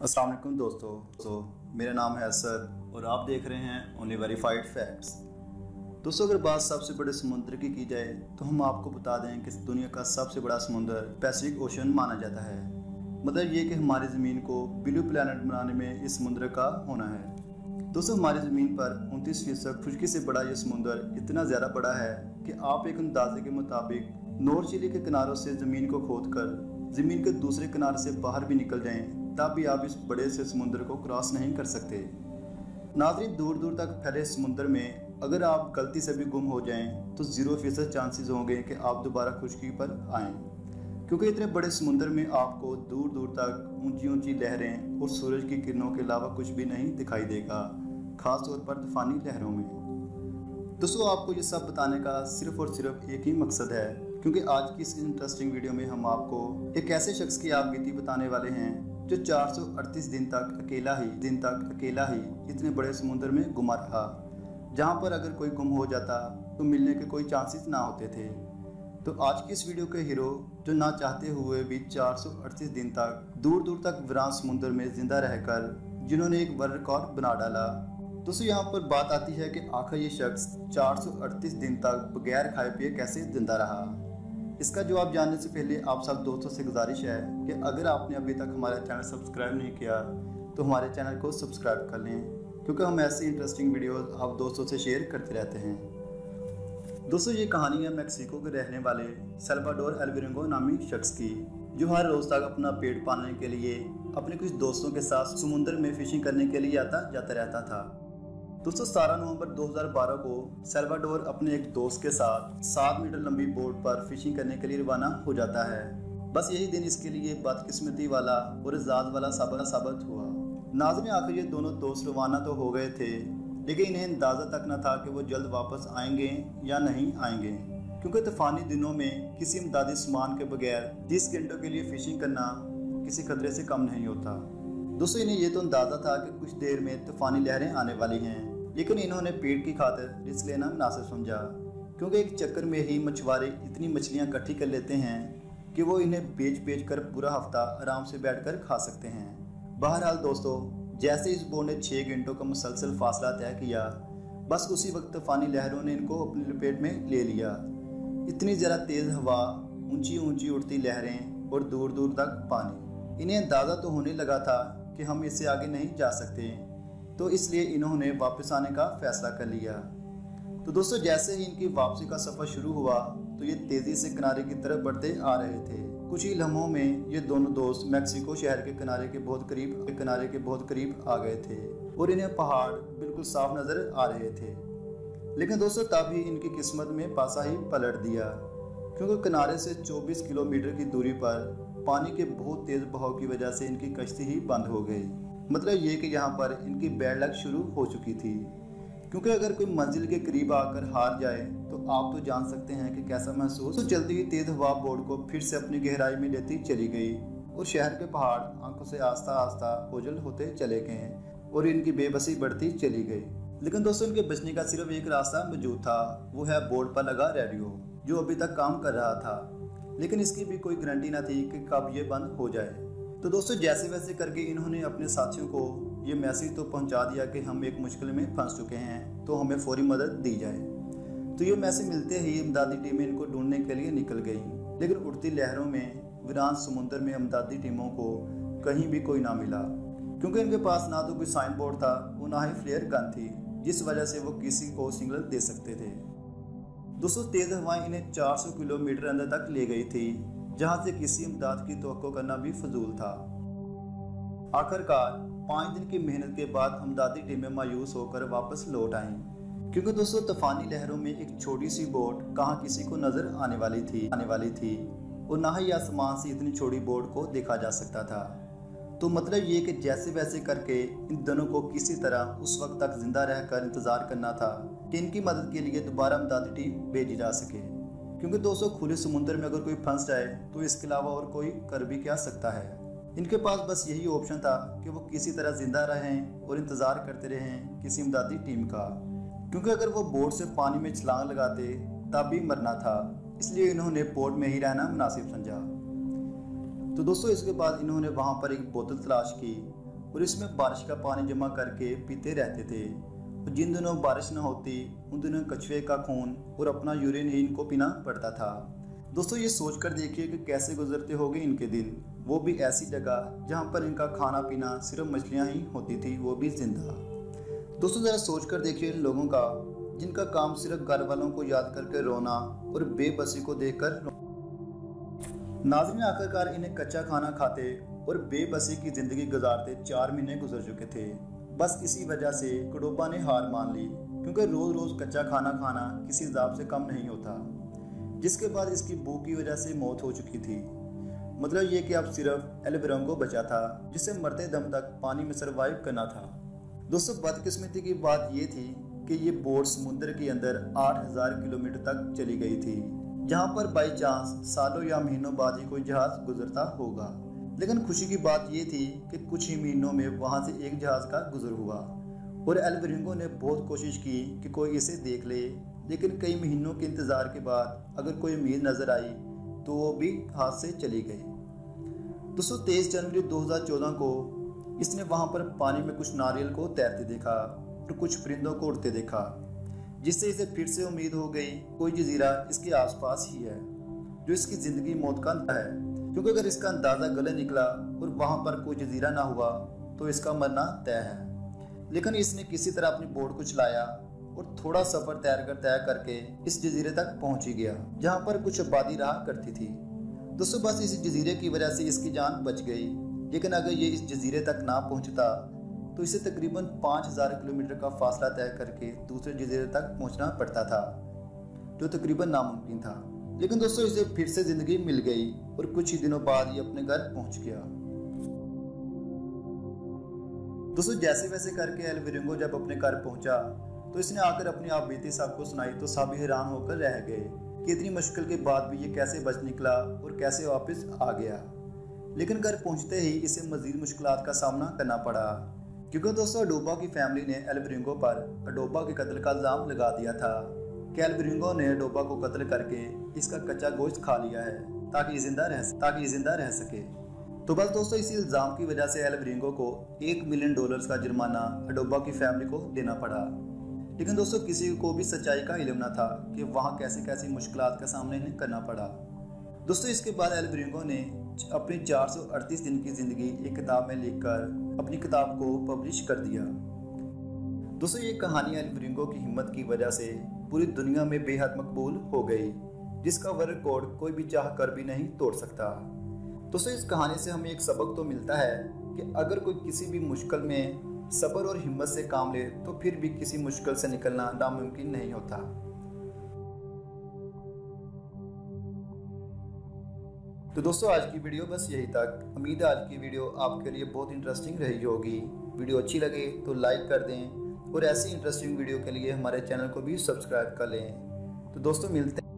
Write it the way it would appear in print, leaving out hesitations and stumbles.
अस्सलाम वालेकुम दोस्तों, मेरा नाम है असद और आप देख रहे हैं ओनली वेरीफाइड फैक्ट्स। दोस्तों, अगर बात सबसे बड़े समुद्र की जाए तो हम आपको बता दें कि दुनिया का सबसे बड़ा समुद्र पैसिफिक ओशन माना जाता है। मतलब ये कि हमारी ज़मीन को ब्लू प्लैनेट बनाने में इस समुद्र का होना है। दोस्तों, हमारी ज़मीन पर 29% खुशकी से बड़ा ये समुद्र इतना ज़्यादा बड़ा है कि आप एक अंदाजे के मुताबिक नॉर्थ चिली के किनारों से ज़मीन को खोदकर ज़मीन के दूसरे किनारे से बाहर भी निकल जाएं तब भी आप इस बड़े से समुद्र को क्रॉस नहीं कर सकते। नाज़रीन, दूर दूर तक फैले समुद्र में अगर आप गलती से भी गुम हो जाएं तो 0% चांसेस होंगे कि आप दोबारा खुशकी पर आएँ, क्योंकि इतने बड़े समुद्र में आपको दूर दूर तक ऊंची ऊंची लहरें और सूरज की किरणों के अलावा कुछ भी नहीं दिखाई देगा, खास तौर पर तूफानी लहरों में। दोस्तों, आपको ये सब बताने का सिर्फ और सिर्फ एक ही मकसद है, क्योंकि आज की इस इंटरेस्टिंग वीडियो में हम आपको एक ऐसे शख्स की आप बीती बताने वाले हैं जो 438 दिन तक अकेला ही इतने बड़े समुद्र में गुमा रहा, जहां पर अगर कोई गुम हो जाता तो मिलने के कोई चांसेस ना होते थे। तो आज की इस वीडियो के हीरो जो ना चाहते हुए भी 438 दिन तक दूर दूर तक वीरान समुद्र में जिंदा रहकर जिन्होंने एक वर्ल्ड रिकॉर्ड बना डाला। दोस्तों, यहाँ पर बात आती है कि आखिर ये शख्स 438 दिन तक बगैर खाए पिए कैसे जिंदा रहा। इसका जवाब जानने से पहले आप सब दोस्तों से गुजारिश है कि अगर आपने अभी तक हमारा चैनल सब्सक्राइब नहीं किया तो हमारे चैनल को सब्सक्राइब कर लें, क्योंकि हम ऐसी इंटरेस्टिंग वीडियोस आप दोस्तों से शेयर करते रहते हैं। दोस्तों, ये कहानी है मैक्सिको के रहने वाले सल्वाडोर अल्वारेंगो नामी शख्स की, जो हर रोज़ तक अपना पेट पालने के लिए अपने कुछ दोस्तों के साथ समुद्र में फिशिंग करने के लिए आता जाता रहता था। दोस्तों, 17 नवंबर 2012 को सल्वाडोर अपने एक दोस्त के साथ 7 मीटर लंबी बोट पर फिशिंग करने के लिए रवाना हो जाता है। बस यही दिन इसके लिए बदकिस्मती वाला और इजाज़ वाला साबित हुआ। नाज़रीन, आखिर ये दोनों दोस्त रवाना तो हो गए थे, लेकिन इन्हें अंदाज़ा तक न था कि वो जल्द वापस आएंगे या नहीं आएंगे, क्योंकि तूफानी दिनों में किसी इमदादी सामान के बगैर 30 घंटों के लिए फिशिंग करना किसी खतरे से कम नहीं होता। दोस्तों, इन्हें यह तो अंदाज़ा था कि कुछ देर में तूफानी लहरें आने वाली हैं, लेकिन इन्होंने पेट की खातिर रिस्क लेना मुनासिब समझा, क्योंकि एक चक्कर में ही मछुआरे इतनी मछलियां इकट्ठी कर लेते हैं कि वो इन्हें बेच कर पूरा हफ्ता आराम से बैठकर खा सकते हैं। बहरहाल दोस्तों, जैसे इस बोट ने 6 घंटों का मुसलसल फासला तय किया, बस उसी वक्त तूफानी लहरों ने इनको अपनी लपेट में ले लिया। इतनी ज़रा तेज़ हवा, ऊंची ऊंची उड़ती लहरें और दूर दूर तक पानी, इन्हें अंदाज़ा तो होने लगा था कि हम इससे आगे नहीं जा सकते, तो इसलिए इन्होंने वापस आने का फैसला कर लिया। तो दोस्तों, जैसे ही इनकी वापसी का सफ़र शुरू हुआ तो ये तेज़ी से किनारे की तरफ बढ़ते आ रहे थे। कुछ ही लम्हों में ये दोनों दोस्त मैक्सिको शहर के किनारे के बहुत करीब आ गए थे और इन्हें पहाड़ बिल्कुल साफ नज़र आ रहे थे। लेकिन दोस्तों, तभी इनकी किस्मत में पासा ही पलट दिया, क्योंकि किनारे से 24 किलोमीटर की दूरी पर पानी के बहुत तेज़ बहाव की वजह से इनकी कश्ती ही बंद हो गई। मतलब ये कि यहाँ पर इनकी बैड लक शुरू हो चुकी थी, क्योंकि अगर कोई मंजिल के करीब आकर हार जाए तो आप तो जान सकते हैं कि कैसा महसूस। तो चलती हुई तेज हवा बोट को फिर से अपनी गहराई में लेती चली गई और शहर के पहाड़ आंखों से आस्ता आस्ता ओझल होते चले गए और इनकी बेबसी बढ़ती चली गई। लेकिन दोस्तों, इनके बचने का सिर्फ एक रास्ता मौजूद था, वो है बोर्ड पर लगा रेडियो, जो अभी तक काम कर रहा था, लेकिन इसकी भी कोई गारंटी न थी कि कब ये बंद हो जाए। तो दोस्तों, जैसे वैसे करके इन्होंने अपने साथियों को ये मैसेज तो पहुंचा दिया कि हम एक मुश्किल में फंस चुके हैं, तो हमें फौरी मदद दी जाए। तो ये मैसेज मिलते ही इमदादी टीमें इनको ढूंढने के लिए निकल गई, लेकिन उड़ती लहरों में वीरान समुद्र में इमदादी टीमों को कहीं भी कोई ना मिला, क्योंकि इनके पास ना तो कोई साइन बोर्ड था और ना ही फ्लेयर गन थी, जिस वजह से वो किसी को सिग्नल दे सकते थे। दोस्तों, तेज हवाएं इन्हें 400 किलोमीटर अंदर तक ले गई थी, जहां से किसी इमदाद की तवक्को करना भी फजूल था। आखिरकार 5 दिन की मेहनत के बाद इमदादी टीमें मायूस होकर वापस लौट आईं, क्योंकि दोस्तों, तूफानी लहरों में एक छोटी सी बोट कहाँ किसी को नजर आने वाली थी और ना ही आसमान से इतनी छोटी बोट को देखा जा सकता था। तो मतलब ये कि जैसे वैसे करके इन दोनों को किसी तरह उस वक्त तक जिंदा रहकर इंतजार करना था कि इनकी मदद के लिए दोबारा इमदादी टीम भेजी जा सके, क्योंकि दोस्तों, खुले समुद्र में अगर कोई फंस जाए तो इसके अलावा और कोई कर भी क्या सकता है। इनके पास बस यही ऑप्शन था कि वो किसी तरह जिंदा रहें और इंतज़ार करते रहें किसी इमदादी टीम का, क्योंकि अगर वो बोट से पानी में छलांग लगाते तब भी मरना था, इसलिए इन्होंने बोट में ही रहना मुनासिब समझा। तो दोस्तों, इसके बाद इन्होंने वहाँ पर एक बोतल तलाश की और इसमें बारिश का पानी जमा करके पीते रहते थे। और जिन दिनों बारिश न होती उन दिनों कछुए का खून और अपना यूरिन ही इनको पीना पड़ता था। दोस्तों ये सोच कर देखिए कि कैसे गुजरते होंगे इनके दिन, वो भी ऐसी जगह जहाँ पर इनका खाना पीना सिर्फ मछलियाँ ही होती थी, वो भी जिंदा। दोस्तों ज़रा सोच कर देखिए इन लोगों का जिनका काम सिर्फ घर वालों को याद करके रोना और बेबसी को देखकर। नाज़रीन आखिरकार इन्हें कच्चा खाना खाते और बेबसी की जिंदगी गुजारते 4 महीने गुजर चुके थे। बस इसी वजह से कडोबा ने हार मान ली, क्योंकि रोज रोज कच्चा खाना खाना किसी हिसाब से कम नहीं होता। जिसके बाद इसकी भूख की वजह से मौत हो चुकी थी। मतलब ये कि अब सिर्फ एल विरोंगो बचा था जिसे मरते दम तक पानी में सरवाइव करना था। दोस्तों बदकिस्मती की बात ये थी कि ये बोट समुद्र के अंदर 8000 किलोमीटर तक चली गई थी, जहां पर बाई चांस सालों या महीनों बाद ही कोई जहाज गुजरता होगा। लेकिन खुशी की बात ये थी कि कुछ ही महीनों में वहां से एक जहाज का गुजर हुआ और एल विरोंगो ने बहुत कोशिश की कि कोई इसे देख ले, लेकिन कई महीनों के इंतजार के बाद अगर कोई उम्मीद नजर आई तो वो भी हाथ से चली गई। 23 जनवरी 2014 को इसने वहां पर पानी में कुछ नारियल को तैरते देखा और कुछ परिंदों को उड़ते देखा, जिससे इसे फिर से उम्मीद हो गई कोई जजीरा इसके आसपास ही है जो इसकी जिंदगी मौत का है, क्योंकि अगर इसका अंदाजा गलत निकला और वहां पर कोई जजीरा ना हुआ तो इसका मरना तय है। लेकिन इसने किसी तरह अपनी बोट को चलाया और थोड़ा सफर तय करके इस जजीरे तक पहुंच ही गया, जहां पर कुछ आबादी रहा करती थी। दोस्तों बस इस जजीरे की वजह से इसकी जान बच गई, लेकिन अगर ये इस जजीरे तक ना पहुंचता तो इसे तकरीबन 5000 किलोमीटर का फासला तय करके दूसरे जजीरे तक पहुंचना पड़ता था, जो तकरीबन नामुमकिन था। लेकिन दोस्तों इसे फिर से जिंदगी मिल गई और कुछ ही दिनों बाद ये अपने घर पहुंच गया। दोस्तों जैसे वैसे करके एल विरोंगो जब अपने घर पहुंचा तो इसने आकर अपनी आप बीती सबको सुनाई तो सब हैरान होकर रह गए कि इतनी मुश्किल के बाद भी ये कैसे बच निकला और कैसे वापस आ गया। लेकिन घर पहुंचते ही इसे मजीद मुश्किलात का सामना करना पड़ा, क्योंकि दोस्तों अडोबा की फैमिली ने एल विरोंगो पर अडोबा के कत्ल का इल्जाम लगा दिया था कि एल विरोंगो ने अडोबा को कत्ल करके इसका कच्चा गोश्त खा लिया है ताकि ये जिंदा रह सके। तो बस दोस्तों इसी इल्जाम की वजह से एल विरोंगो को $1 मिलियन का जुर्माना अडोबा की फैमिली को देना पड़ा। लेकिन दोस्तों किसी को भी सच्चाई का इल्म न था कि वहाँ कैसी कैसी मुश्किलात का सामना इन्हें करना पड़ा। दोस्तों इसके बाद एल विरोंगो ने अपनी 438 दिन की जिंदगी एक किताब में लिखकर अपनी किताब को पब्लिश कर दिया। दोस्तों ये कहानी एल विरोंगो की हिम्मत की वजह से पूरी दुनिया में बेहद मकबूल हो गई, जिसका वर्ल्ड रिकॉर्ड कोई भी चाह कर भी नहीं तोड़ सकता। दोस्तों इस कहानी से हमें एक सबक तो मिलता है कि अगर कोई किसी भी मुश्किल में सब्र और हिम्मत से काम ले तो फिर भी किसी मुश्किल से निकलना नामुमकिन नहीं होता। तो दोस्तों आज की वीडियो बस यही तक। उम्मीद है आज की वीडियो आपके लिए बहुत इंटरेस्टिंग रही होगी। वीडियो अच्छी लगे तो लाइक कर दें और ऐसी इंटरेस्टिंग वीडियो के लिए हमारे चैनल को भी सब्सक्राइब कर लें। तो दोस्तों मिलते हैं।